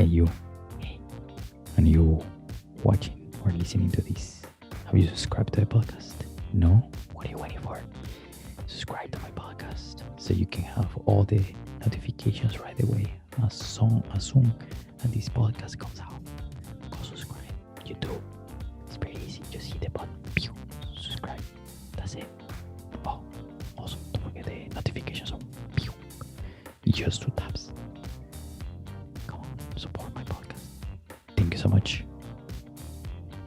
you, hey, and you watching or listening to this, have you subscribed to the podcast? No? What are you waiting for? Subscribe to my podcast so you can have all the notifications right away as soon as this podcast comes out. Go subscribe. YouTube. It's pretty easy. Just hit the button. Pew. Subscribe. That's it. Oh, also don't forget the notifications on. Pew. Just 2 taps. Come on, support my podcast. Thank you so much.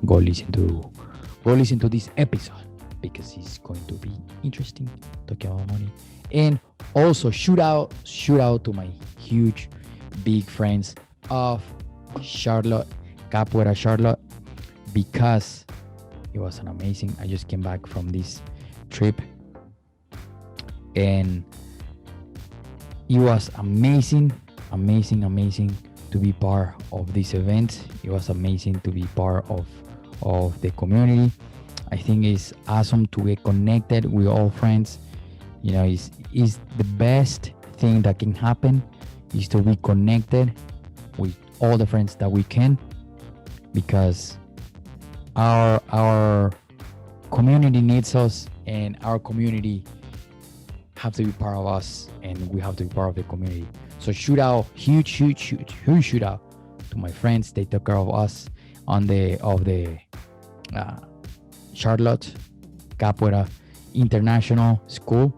Go listen to this episode because it's going to be interesting talking about money. And also shout out to my huge big friends of Charlotte, Capoeira Charlotte, because it was an amazing. I just came back from this trip and it was amazing to be part of this event. It was amazing to be part of the community. I think it's awesome to get connected with all friends. You know, is the best thing that can happen is to be connected with all the friends that we can, because our community needs us and our community have to be part of us and we have to be part of the community. So shout out, huge shout out to my friends. They took care of us on the Charlotte Capoeira International School,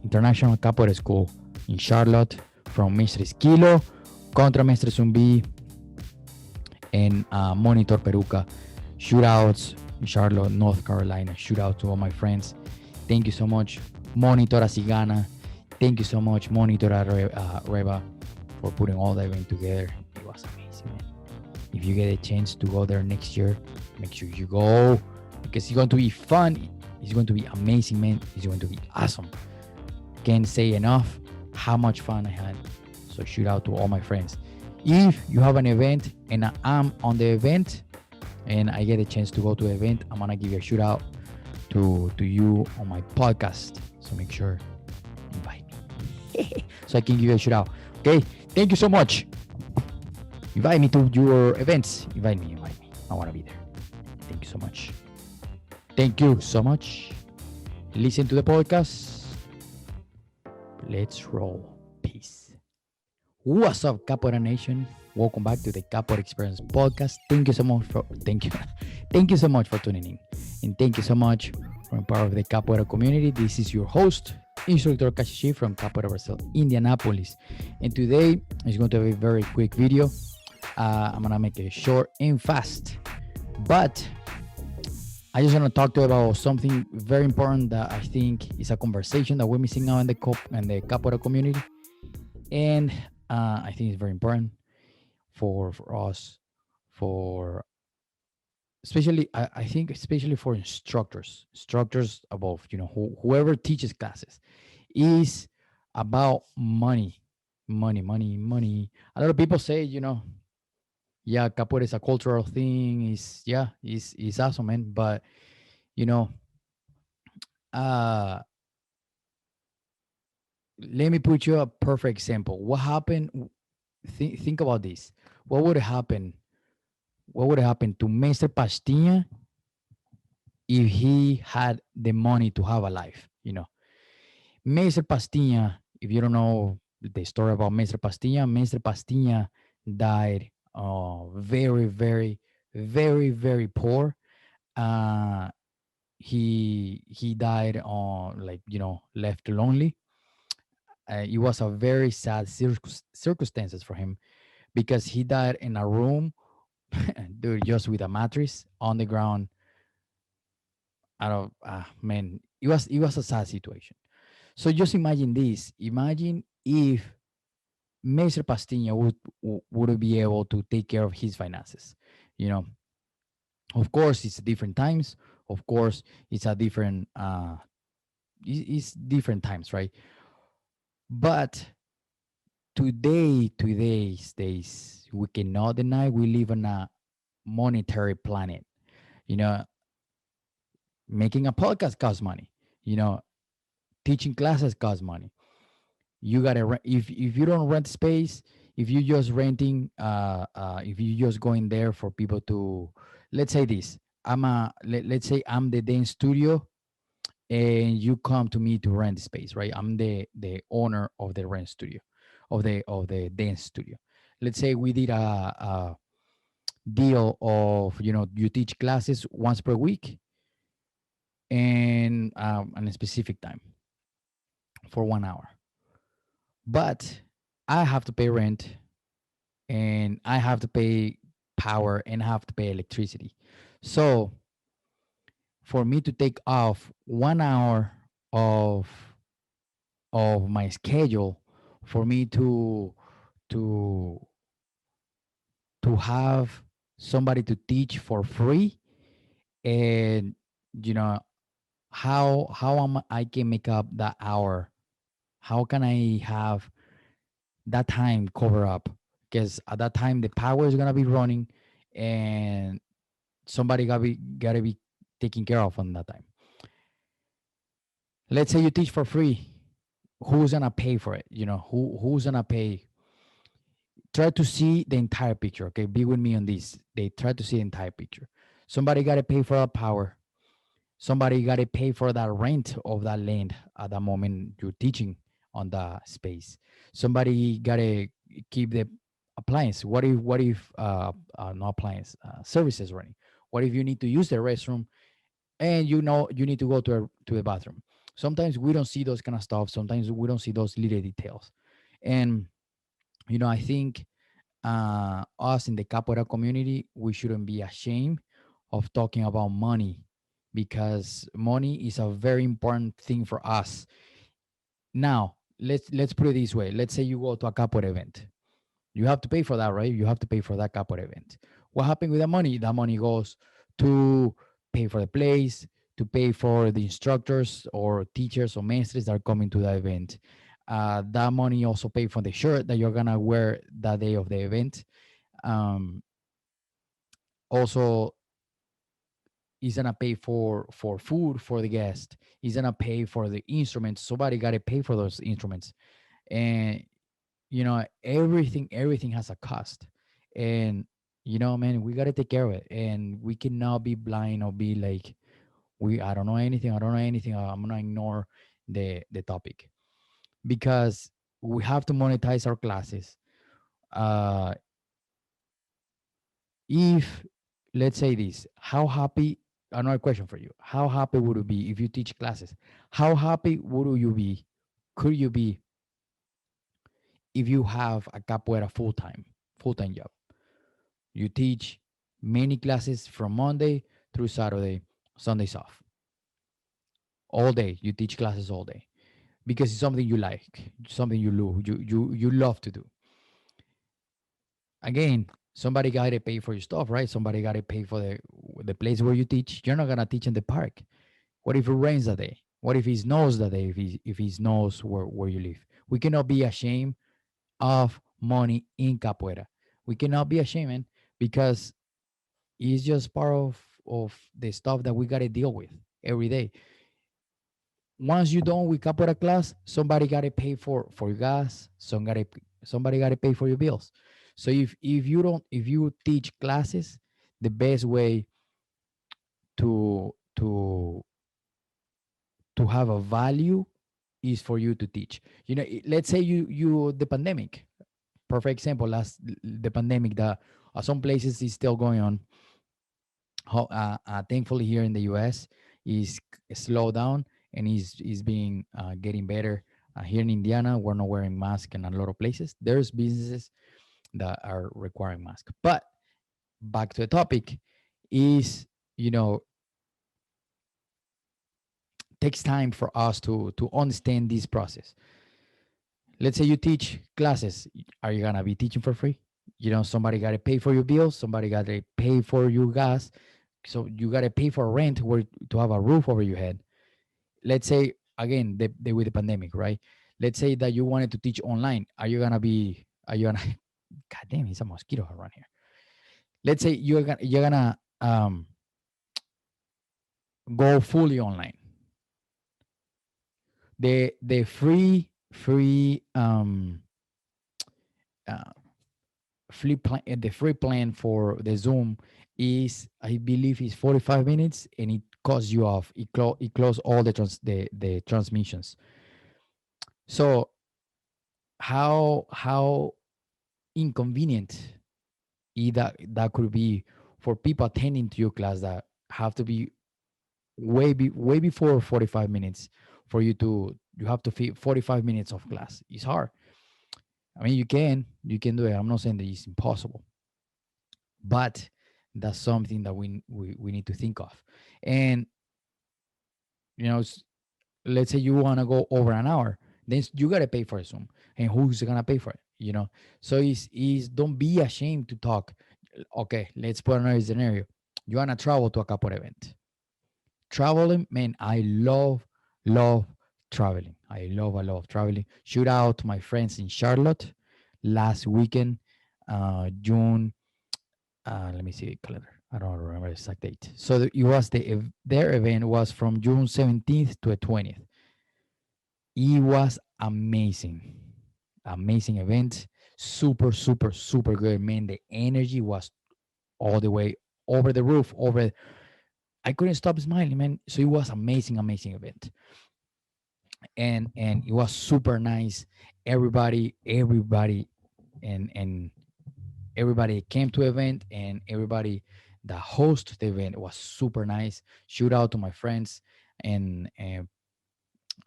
International Capoeira School in Charlotte, from Mestre Esquilo, Contra Mestre Zumbi, and Monitor Peruca. Shootouts in Charlotte, North Carolina. Shout out to all my friends. Thank you so much, Monitor Asigana. Thank you so much, Monitor Reba, for putting all that event together. It was amazing, man. If you get a chance to go there next year, make sure you go, because it's going to be fun. It's going to be amazing, man. It's going to be awesome. Can't say enough how much fun I had. So shout out to all my friends. If you have an event and I'm on the event and I get a chance to go to the event, I'm gonna give you a shout out to you on my podcast. So make sure you invite me so I can give you a shout out. Okay, thank you so much. Invite me to your events. Invite me. I want to be there. Thank you so much. Thank you so much. Listen to the podcast. Let's roll. Peace. What's up, Capoeira Nation? Welcome back to the Capoeira Experience podcast. Thank you so much for tuning in, and thank you so much for being part of the Capoeira community. This is your host, Instructor Caxixi from Capoeira Brasil Indianapolis, and today is going to be a very quick video. I'm gonna make it short and fast, but I just want to talk to you about something very important that I think is a conversation that we're missing out in the Capoeira community, and I think it's very important for us, for especially I think especially for instructors above, whoever teaches classes, is about money. A lot of people say, yeah, capoeira is a cultural thing, is awesome, man, but let me put you a perfect example. What happened? Think about this. What would happen to Mestre Pastinha if he had the money to have a life? Mestre Pastinha, if you don't know the story about Mestre Pastinha died very, very, very, very poor. He died left lonely. It was a very sad circumstances for him, because he died in a room, dude, just with a mattress on the ground. Man, it was a sad situation. So just imagine this. Imagine if Mestre Pastinha would be able to take care of his finances. Of course, it's different times. Of course, it's a different it's different times, right? But today's days, we cannot deny we live on a monetary planet. Making a podcast costs money. Teaching classes costs money. You gotta rent. If you don't rent space, If you just renting, if you just going there for people to, let's say this, let's say I'm the dance studio, and you come to me to rent the space, right? I'm the owner of the rent studio, of the dance studio. Let's say we did a deal of, you teach classes once per week, and on a specific time for 1 hour. But I have to pay rent, and I have to pay power, and I have to pay electricity. So for me to take off 1 hour of my schedule, for me to have somebody to teach for free, and you know how am I can make up that hour, how can I have that time cover up, because at that time the power is gonna be running, and somebody gotta be taken care of on that time. Let's say you teach for free, who's gonna pay for it? Who's gonna pay? Try to see the entire picture. Okay, be with me on this. They try to see the entire picture. Somebody gotta pay for that power. Somebody gotta pay for that rent of that land at the moment you're teaching on the space. Somebody gotta keep the appliance. What if not appliance, services running? What if you need to use the restroom, and you need to go to a bathroom? Sometimes we don't see those kind of stuff. Sometimes we don't see those little details. And I think us in the capoeira community, we shouldn't be ashamed of talking about money, because money is a very important thing for us. Now, let's put it this way. Let's say you go to a capoeira event. You have to pay for that, right? You have to pay for that capoeira event. What happened with the money? That money goes to pay for the place, to pay for the instructors or teachers or maestros that are coming to the event. That money also pay for the shirt that you're gonna wear that day of the event. Um, Also, is gonna pay for food for the guest. Is gonna pay for the instruments. Somebody gotta pay for those instruments, and everything has a cost. And man, we gotta take care of it, and we cannot be blind or be like, I don't know anything. I don't know anything. I'm gonna ignore the topic, because we have to monetize our classes. Uh, if let's say this, how happy, another question for you, how happy would you be if you teach classes? How happy would you be, could you be, if you have a capoeira full-time job? You teach many classes from Monday through Saturday, Sundays off, all day. You teach classes all day because it's something you like, something you love to do. Again, somebody got to pay for your stuff, right? Somebody got to pay for the place where you teach. You're not gonna teach in the park. What if it rains that day? What if it snows that day? If it snows where you live? We cannot be ashamed of money in capoeira. We cannot be ashamed, man, because it's just part of the stuff that we gotta deal with every day. Once you're done with capoeira class, somebody gotta pay for your gas. Somebody gotta pay for your bills. So if you teach classes, the best way to to to have a value is for you to teach. Let's say you the pandemic. Perfect example. Last the pandemic, some places is still going on. Thankfully, here in the U.S. is slowed down, and is being getting better. Here in Indiana, we're not wearing masks in a lot of places. There's businesses that are requiring masks. But back to the topic, is you know takes time for us to understand this process. Let's say you teach classes. Are you gonna be teaching for free? Somebody gotta pay for your bills. Somebody gotta pay for your gas. So you gotta pay for rent, where to have a roof over your head. Let's say again, with the pandemic, right? Let's say that you wanted to teach online. Are you gonna God damn, it's a mosquito around here. Let's say you're gonna go fully online. The free the free plan for the Zoom is, I believe, is 45 minutes, and it cuts you off. It close all the transmissions. So how inconvenient that could be for people attending to your class that have to be way before 45 minutes for you have to fit 45 minutes of class. It's hard. I mean, you can do it. I'm not saying that it's impossible, but that's something that we need to think of. And you know, let's say you want to go over an hour, then you got to pay for a Zoom, and who's gonna pay for it? So is don't be ashamed to talk. Okay, let's put another scenario. You want to travel to a couple event. Traveling, man, love traveling. I love traveling. Shout out to my friends in Charlotte last weekend, June. Let me see the calendar. I don't remember the exact date. So it was their event was from June 17th to the 20th. It was amazing, amazing event. Super, super, super good, man. The energy was all the way over the roof. I couldn't stop smiling, man. So it was amazing, amazing event, and it was super nice. Everybody, and everybody came to event, and everybody that host the event was super nice. Shout out to my friends and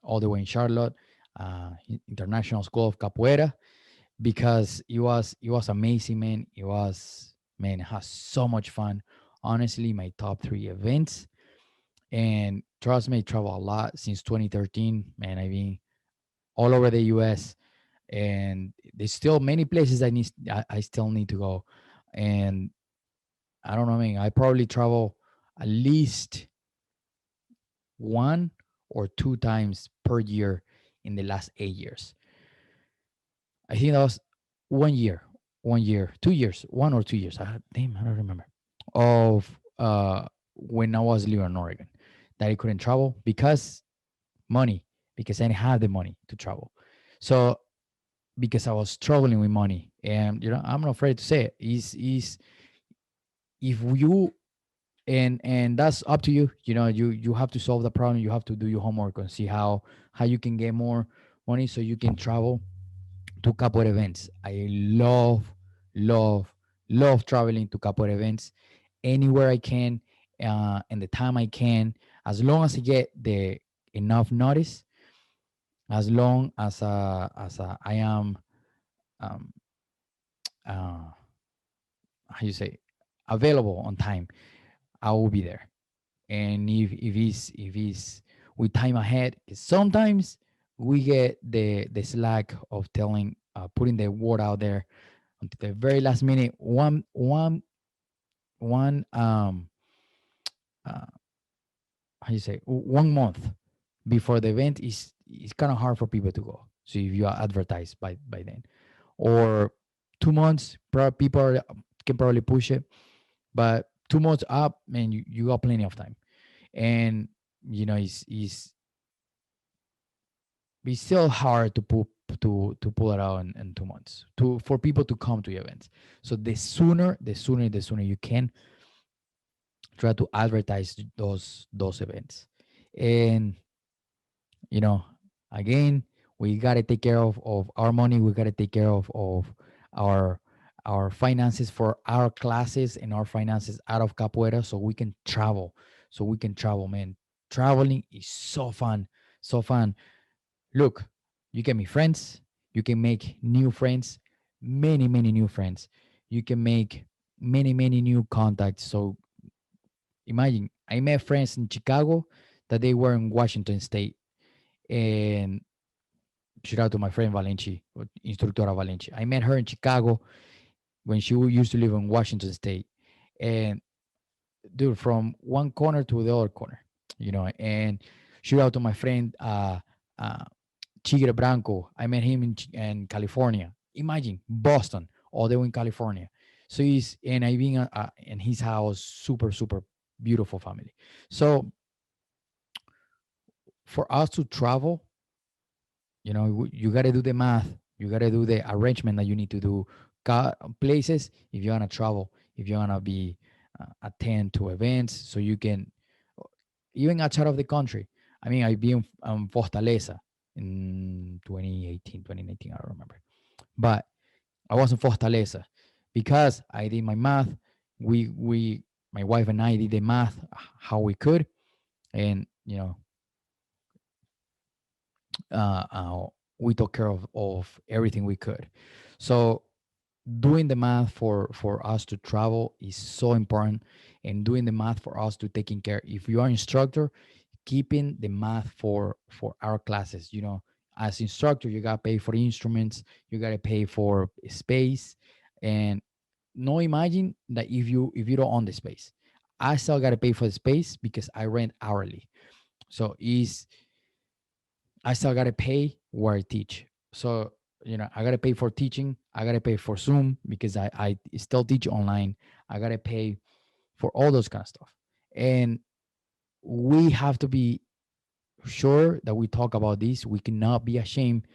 all the way in Charlotte, International School of Capoeira, because it was amazing, man. It was, man, it has so much fun. Honestly, my top three events. And trust me, I travel a lot since 2013. Man, I've been all over the US, and there's still many places I still need to go. And I don't know, I mean, I probably travel at least one or two times per year in the last 8 years. I think that was 1 year, 1 year, 2 years, 1 or 2 years. Damn, I don't remember. Of when I was living in Oregon, that I couldn't travel because money, because I didn't have the money to travel. So because I was struggling with money, and I'm not afraid to say it, is if you, and that's up to you. You have to solve the problem. You have to do your homework and see how you can get more money so you can travel to capoeira events. I love love traveling to capoeira events anywhere I can, and the time I can, as long as I get the enough notice, as long I am, um, uh, how you say, available on time, I will be there. And if it's with time ahead, 'cause sometimes we get the slack of telling, putting the word out there until the very last minute. One uh, how you say, 1 month before the event is kind of hard for people to go. So if you are advertised by then, or 2 months, people can probably push it, but 2 months up, man, you got plenty of time. And it's still hard to pull it out in 2 months to for people to come to your events. So the sooner you can try to advertise those events. And you know again, we got to take care of our money. We got to take care of our our finances for our classes and our finances out of capoeira, so we can travel. Man. Traveling is so fun, so fun. Look, you can make friends, you can make new friends, many new friends. You can make many new contacts. So imagine, I met friends in Chicago that they were in Washington State. And shout out to my friend Valenci, Instructora Valenci. I met her in Chicago when she used to live in Washington State. And dude, from one corner to the other corner, and shout out to my friend, uh, Chigre Branco. I met him in California. Imagine Boston, all the way in California. So and I've been in his house, super, super beautiful family. So for us to travel, you got to do the math. You got to do the arrangement that you need to do places if you want to travel, if you want to be attend to events, so you can even outside of the country. I mean, I've been Fortaleza in 2018, 2019, I don't remember. But I was in Fortaleza because I did my math. My wife and I did the math how we could, and uh, uh, we took care of everything we could. So doing the math for us to travel is so important, and doing the math for us to taking care. If you are instructor, keeping the math for our classes. As instructor, you gotta pay for instruments, you gotta pay for space, and no imagine that if you don't own the space, I still gotta pay for the space because I rent hourly. So is I still gotta pay where I teach. So I gotta pay for teaching. I gotta pay for Zoom because I still teach online. I gotta pay for all those kind of stuff, and we have to be sure that we talk about this. We cannot be ashamed.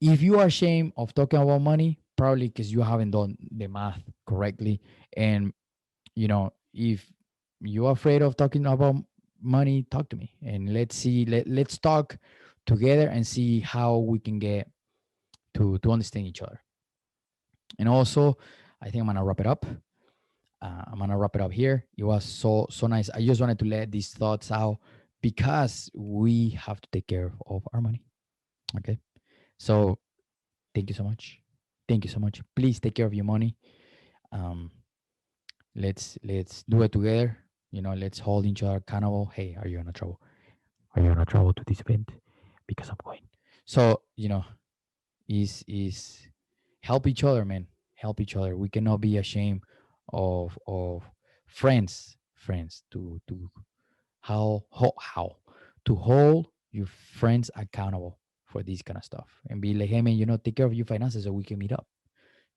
If you are ashamed of talking about money, probably because you haven't done the math correctly, and if you're afraid of talking about money, talk to me and let's see. Let's talk together and see how we can get to understand each other. And also, I think I'm gonna wrap it up here. It was so nice. I just wanted to let these thoughts out because we have to take care of our money. Okay. So thank you so much. Thank you so much. Please take care of your money. Um, let's do it together. Let's hold each other accountable. Hey, are you in trouble? Are you in trouble to this event? Because I'm going. So is help each other, man. Help each other. We cannot be ashamed of friends to how to hold your friends accountable for this kind of stuff and be like, hey man, take care of your finances so we can meet up.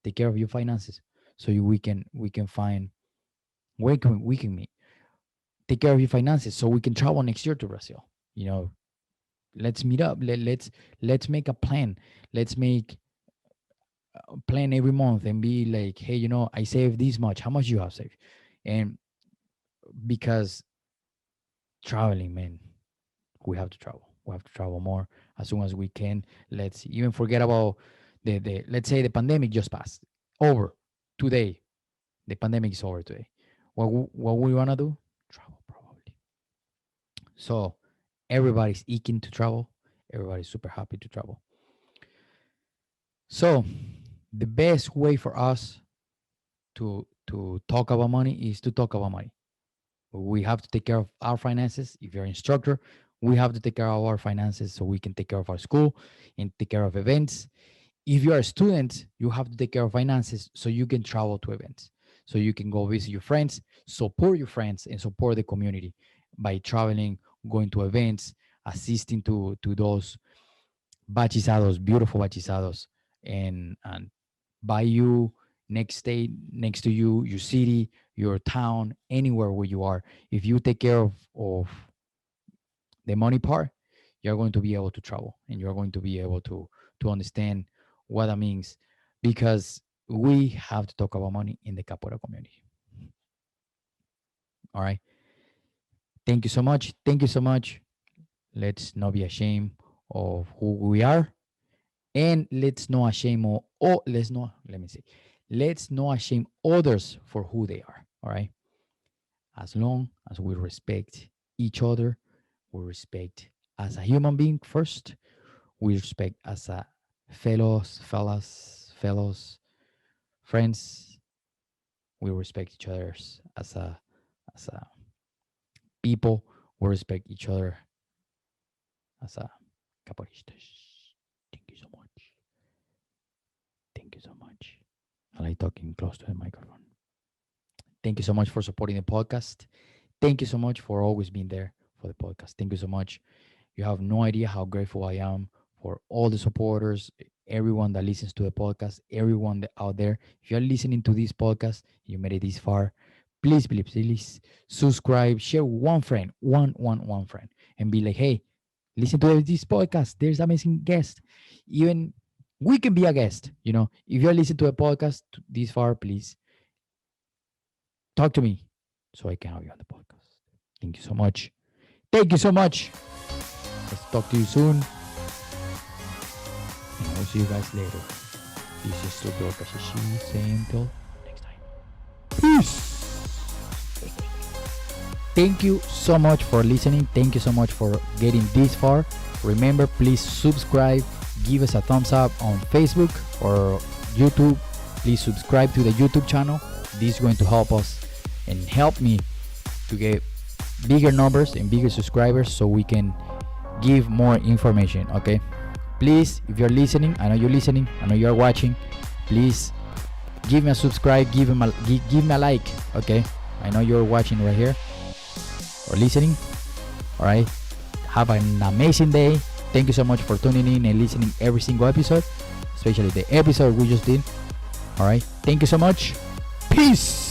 Take care of your finances so we can find where we can meet. Take care of your finances so we can travel next year to Brazil. Let's meet up. Let's make a plan. Let's make a plan every month and be like, hey, I save this much. How much you have saved? And because traveling, man, we have to travel. We have to travel more as soon as we can. Let's even forget about the let's say the pandemic just passed. Over today. The pandemic is over today. What we wanna do? Travel probably. So everybody's eating to travel. Everybody's super happy to travel. So the best way for us to talk about money is to talk about money. We have to take care of our finances. If you're an instructor, we have to take care of our finances so we can take care of our school and take care of events. If you're a student, you have to take care of finances so you can travel to events, so you can go visit your friends, and support the community by traveling, going to events, assisting to those bachisados, beautiful bachisados, and by you, next state, next to you, your city, your town, anywhere where you are. If you take care of the money part, you're going to be able to travel and you're going to be able to understand what that means, because we have to talk about money in the capoeira community. All right. Thank you so much. Thank you so much. Let's not be ashamed of who we are, and let's not shame or let's not let me see let's not shame others for who they are. All right, as long as we respect each other, we respect as a human being first, we respect as a fellows friends, we respect each other as a people, we respect each other as a capoeiristas. Thank you so much. Thank you so much. I like talking close to the microphone. Thank you so much for supporting the podcast. Thank you so much for always being there for the podcast. Thank you so much. You have no idea how grateful I am for all the supporters, everyone that listens to the podcast, everyone that out there. If you're listening to this podcast, you made it this far, please subscribe, share with one friend, one friend, and be like, hey, listen to this podcast. There's amazing guest. Even we can be a guest. If you're listening to a podcast this far, please talk to me so I can have you on the podcast. Thank you so much. Thank you so much. Let's talk to you soon. And I'll see you guys later. This is Super Caxixi saying till next time. Peace. Thank you so much for listening. Thank you so much for getting this far. Remember, please subscribe. Give us a thumbs up on Facebook or YouTube. Please subscribe to the YouTube channel. This is going to help us and help me to get bigger numbers and bigger subscribers so we can give more information. Okay, please, if you're listening, I know you're listening, I know you're watching, please give me a subscribe, give me a like. Okay, I know you're watching right here or listening. All right, have an amazing day. Thank you so much for tuning in and listening every single episode, especially the episode we just did. All right, thank you so much. Peace.